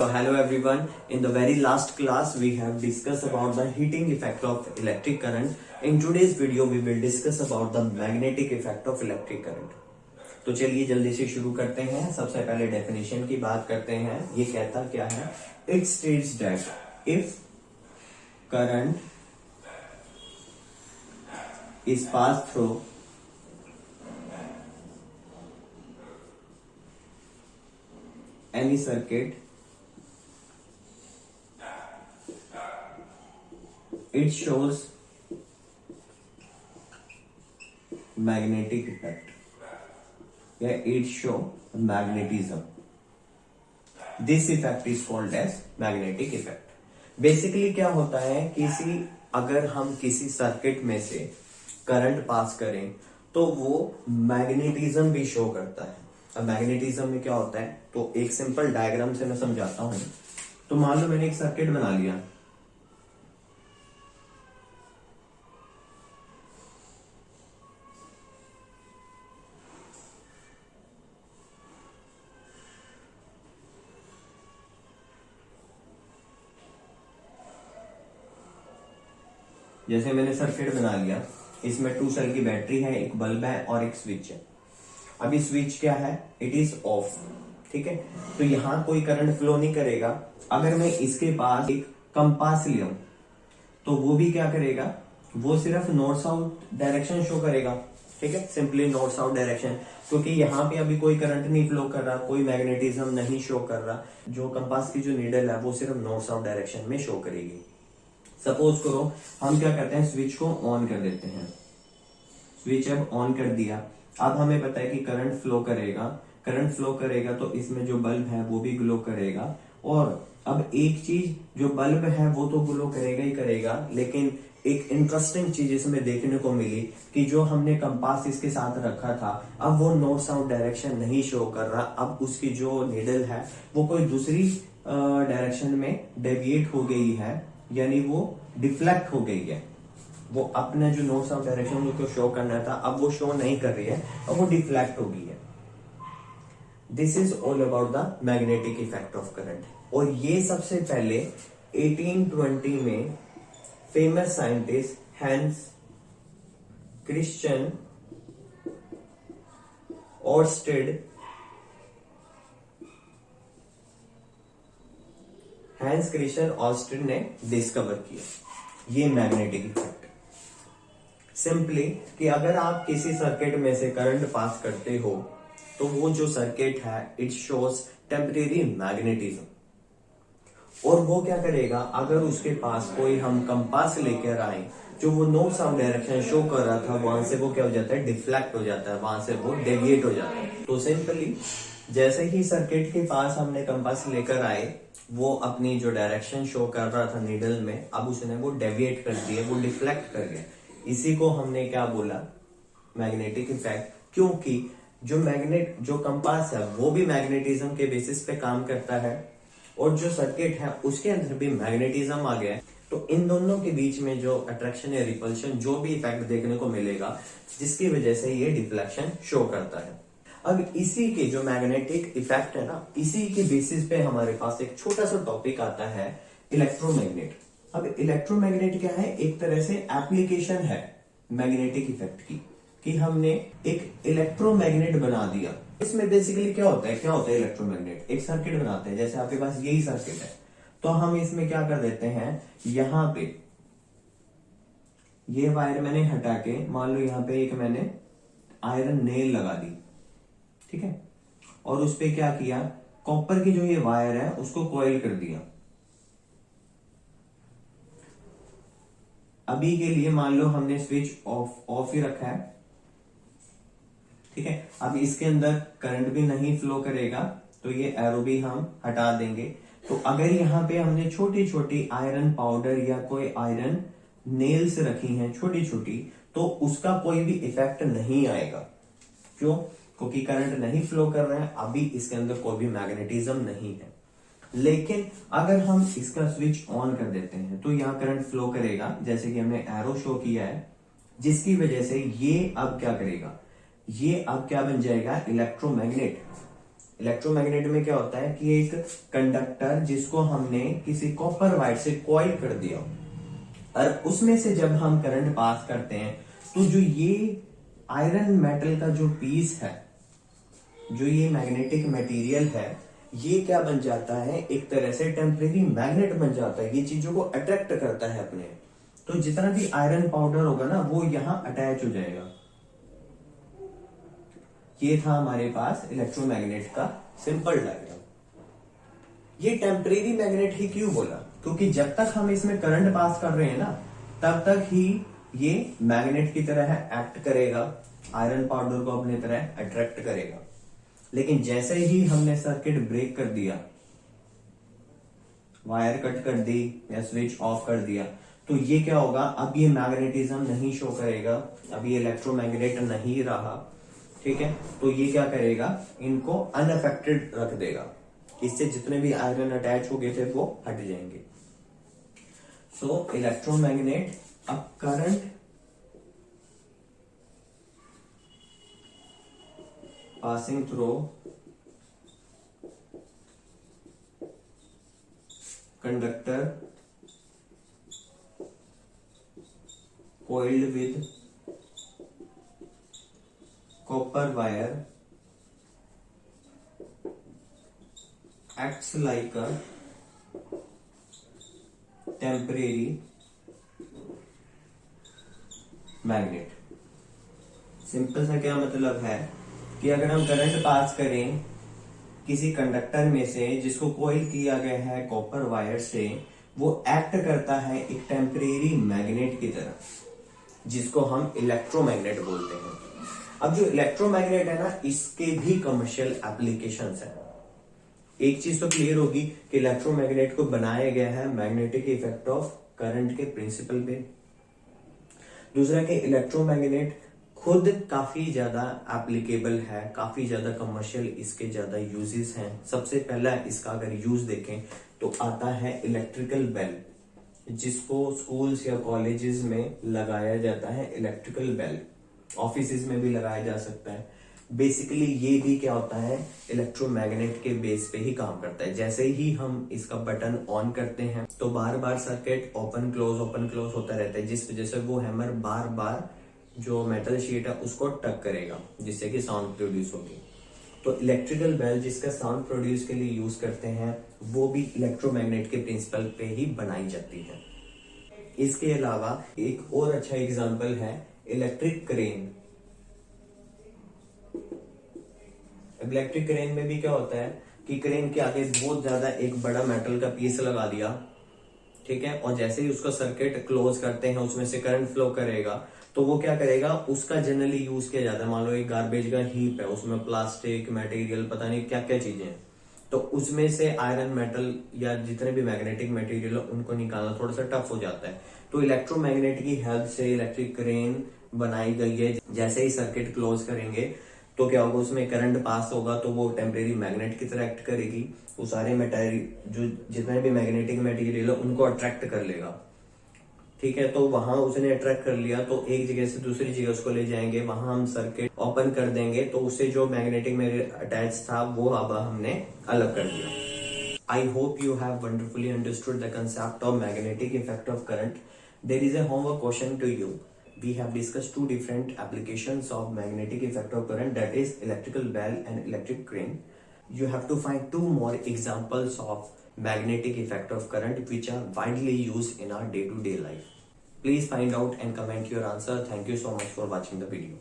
So hello everyone. In the very last class we have discussed about the heating effect of electric current. In today's video we will discuss about the magnetic effect of electric current. तो चलिए जल्दी से शुरू करते हैं। सबसे पहले definition की बात करते हैं। ये कहता क्या है? It states that if current is passed through any circuit, it shows magnetic effect या it show magnetism. This effect is called as magnetic effect. Basically क्या होता है, अगर हम किसी सर्किट में से करंट पास करें तो वो मैग्नेटिज्म भी शो करता है। अब मैग्नेटिज्म में क्या होता है, तो एक सिंपल डायग्राम से मैं समझाता हूं। तो मान लो मैंने एक सर्किट बना लिया, जैसे मैंने सर्किट बना लिया, इसमें 2 सेल की बैटरी है, एक बल्ब है और एक स्विच है। अभी स्विच क्या है, इट इज ऑफ, ठीक है। तो यहां कोई करंट फ्लो नहीं करेगा। अगर मैं इसके पास एक कंपास लूं तो वो भी क्या करेगा, वो सिर्फ नॉर्थ साउथ डायरेक्शन शो करेगा, ठीक है, सिंपली नॉर्थ साउथ डायरेक्शन, क्योंकि यहाँ पे अभी कोई करंट नहीं फ्लो कर रहा, कोई मैग्नेटिज्म नहीं शो कर रहा। जो कंपास की जो नीडल है वो सिर्फ नॉर्थ साउथ डायरेक्शन में शो करेगी। सपोज करो हम क्या करते हैं, स्विच को ऑन कर देते हैं। स्विच अब ऑन कर दिया, अब हमें पता है कि करंट फ्लो करेगा तो इसमें जो बल्ब है वो भी ग्लो करेगा। और अब एक चीज, जो बल्ब है वो तो ग्लो करेगा ही करेगा, लेकिन एक इंटरेस्टिंग चीज इसमें देखने को मिली कि जो हमने कंपास इसके साथ रखा था, अब वो नॉर्थ साउथ डायरेक्शन नहीं शो कर रहा। अब उसकी जो नीडल है वो कोई दूसरी डायरेक्शन में डेविएट हो गई है, यानी वो डिफ्लेक्ट हो गई है। वो अपने जो नॉर्थ साउथ डायरेक्शन को शो करना था, अब वो शो नहीं कर रही है, अब वो डिफ्लेक्ट हो गई है। This is all about the magnetic effect of current. और ये सबसे पहले 1820 में famous scientist Hans Christian Oersted ने डिस्कवर किया ये मैग्नेटिक इफेक्ट। सिंपली कि अगर आप किसी सर्किट में से करंट पास करते हो तो वो जो सर्किट है इट शोज टेम्परेरी मैग्नेटिज्म। और वो क्या करेगा, अगर उसके पास कोई हम कंपास लेकर आए, जो वो नॉर्थ साउथ डायरेक्शन शो कर रहा था, वहां से वो क्या हो जाता है, डिफ्लेक्ट हो जाता है, वहां से वो डेविएट हो जाता है। तो सिंपली जैसे ही सर्किट के पास हमने कंपास लेकर आए, वो अपनी जो डायरेक्शन शो कर रहा था नीडल में, अब उसने वो डेविएट कर दिया, वो डिफ्लेक्ट कर गया। इसी को हमने क्या बोला, मैग्नेटिक इफेक्ट। क्योंकि जो कंपास है वो भी मैग्नेटिज्म के बेसिस पे काम करता है, और जो सर्किट है उसके अंदर भी मैग्नेटिज्म आ गया है। तो इन दोनों के बीच में जो अट्रैक्शन या रिपल्शन, जो भी इफेक्ट देखने को मिलेगा, जिसकी वजह से ये डिफ्लेक्शन शो करता है। अब इसी के जो मैग्नेटिक इफेक्ट है ना, इसी के बेसिस पे हमारे पास एक छोटा सा टॉपिक आता है, इलेक्ट्रोमैग्नेट। अब इलेक्ट्रोमैग्नेट क्या है, एक तरह से एप्लीकेशन है मैग्नेटिक इफेक्ट की, कि हमने एक इलेक्ट्रोमैग्नेट बना दिया। इसमें बेसिकली क्या होता है इलेक्ट्रोमैग्नेट, एक सर्किट बनाते हैं, जैसे आपके पास यही सर्किट है, तो हम इसमें क्या कर देते हैं, यहां पे ये वायर मैंने हटा के, मान लो यहां पे एक मैंने आयरन नेल लगा दी, ठीक है, और उस पे क्या किया, कॉपर की जो ये वायर है उसको कॉइल कर दिया। अभी के लिए मान लो हमने स्विच ऑफ ही रखा है, ठीक है। अब इसके अंदर करंट भी नहीं फ्लो करेगा, तो ये एरो भी हम हटा देंगे। तो अगर यहाँ पे हमने छोटी छोटी आयरन पाउडर या कोई आयरन नेल्स रखी हैं छोटी छोटी, तो उसका कोई भी इफेक्ट नहीं आएगा। क्यों? क्योंकि करंट नहीं फ्लो कर रहा है, अभी इसके अंदर कोई भी मैग्नेटिज्म नहीं है। लेकिन अगर हम इसका स्विच ऑन कर देते हैं तो यहाँ करंट फ्लो करेगा, जैसे कि हमने एरो शो किया है, जिसकी वजह से ये अब क्या करेगा, ये अब क्या बन जाएगा, इलेक्ट्रोमैग्नेट। इलेक्ट्रोमैग्नेट में क्या होता है कि एक कंडक्टर जिसको हमने किसी कॉपर वायर से कॉइल कर दिया और उसमें से जब हम करंट पास करते हैं तो जो ये आयरन मेटल का जो पीस है, जो ये मैग्नेटिक मटेरियल है, ये क्या बन जाता है, एक तरह से टेम्परेरी मैग्नेट बन जाता है। ये चीजों को अट्रैक्ट करता है अपने, तो जितना भी आयरन पाउडर होगा ना वो यहां अटैच हो जाएगा। ये था हमारे पास इलेक्ट्रोमैग्नेट का सिंपल डायग्राम। ये टेम्परेरी मैग्नेट ही क्यों बोला, क्योंकि जब तक हम इसमें करंट पास कर रहे हैं ना तब तक ही ये मैग्नेट की तरह एक्ट करेगा, आयरन पाउडर को अपनी तरह अट्रैक्ट करेगा। लेकिन जैसे ही हमने सर्किट ब्रेक कर दिया, वायर कट कर दी या स्विच ऑफ कर दिया, तो ये क्या होगा, अब ये मैग्नेटिज्म नहीं शो करेगा, अब ये इलेक्ट्रोमैग्नेट नहीं रहा। ठीक है, तो ये क्या करेगा, इनको अनअफेक्टेड रख देगा। इससे जितने भी आयरन अटैच हो गए थे वो हट जाएंगे। सो इलेक्ट्रोमैग्नेट अब current passing through conductor coiled with copper wire acts like a temporary magnet। Simple सा क्या मतलब है कि अगर हम करंट पास करें किसी कंडक्टर में से जिसको कॉइल किया गया है कॉपर वायर से, वो एक्ट करता है एक टेम्परेरी मैग्नेट की तरह, जिसको हम इलेक्ट्रोमैग्नेट बोलते हैं। अब जो इलेक्ट्रोमैग्नेट है ना, इसके भी कमर्शियल एप्लीकेशंस हैं। एक चीज तो क्लियर होगी कि इलेक्ट्रोमैग्नेट को बनाया गया है मैग्नेटिक इफेक्ट ऑफ करंट के प्रिंसिपल पे। दूसरा कि इलेक्ट्रोमैग्नेट खुद काफी ज्यादा एप्लीकेबल है, काफी ज्यादा कमर्शियल इसके ज्यादा यूजेस हैं। सबसे पहला इसका अगर यूज देखें तो आता है इलेक्ट्रिकल बेल, जिसको स्कूल्स या कॉलेजेस में लगाया जाता है। इलेक्ट्रिकल बेल ऑफिसेज में भी लगाया जा सकता है। बेसिकली ये भी क्या होता है, इलेक्ट्रोमैग्नेट के बेस पे ही काम करता है। जैसे ही हम इसका बटन ऑन करते हैं तो बार बार सर्किट ओपन क्लोज होता रहता है, जिस वजह से वो हैमर बार बार जो मेटल शीट है उसको टक करेगा, जिससे कि साउंड प्रोड्यूस होगी। तो इलेक्ट्रिकल बेल जिसका साउंड प्रोड्यूस के लिए यूज करते हैं, वो भी इलेक्ट्रोमैग्नेट के प्रिंसिपल पे ही बनाई जाती है। इसके अलावा एक और अच्छा एग्जांपल है इलेक्ट्रिक क्रेन। इलेक्ट्रिक क्रेन में भी क्या होता है कि क्रेन के आगे बहुत ज्यादा एक बड़ा मेटल का पीस लगा दिया, ठीक है, और जैसे ही उसको सर्किट क्लोज करते हैं उसमें से करंट फ्लो करेगा, तो वो क्या करेगा, उसका जनरली यूज किया जाता है। मान लो एक गार्बेज का हीप है, उसमें प्लास्टिक मटेरियल पता नहीं क्या क्या चीजें हैं, तो उसमें से आयरन मेटल या जितने भी मैग्नेटिक मटेरियल है उनको निकालना थोड़ा सा टफ हो जाता है। तो इलेक्ट्रोमैग्नेट की हेल्प से इलेक्ट्रिक क्रेन बनाई गई है। जैसे ही सर्किट क्लोज करेंगे तो क्या होगा, उसमें करंट पास होगा तो वो टेम्परेरी मैग्नेट की तरह एक्ट करेगी। वो सारे मटेरियल जो जितने भी मैग्नेटिक मटेरियल है उनको अट्रैक्ट कर लेगा। ठीक है, तो वहां उसने अट्रैक्ट कर लिया तो एक जगह से दूसरी जगह उसको ले जाएंगे, वहां हम सर्किट ओपन कर देंगे तो उससे जो मैग्नेटिक में अटैच था वो अब हमने अलग कर दिया। I hope you have wonderfully understood the concept of magnetic effect of current. There is a homework question to you. We have discussed two different applications of magnetic effect of current, that is electrical bell and electric crane. You have to find two more examples of magnetic effect of current which are widely used in our day-to-day life. Please find out and comment your answer. Thank you so much for watching the video.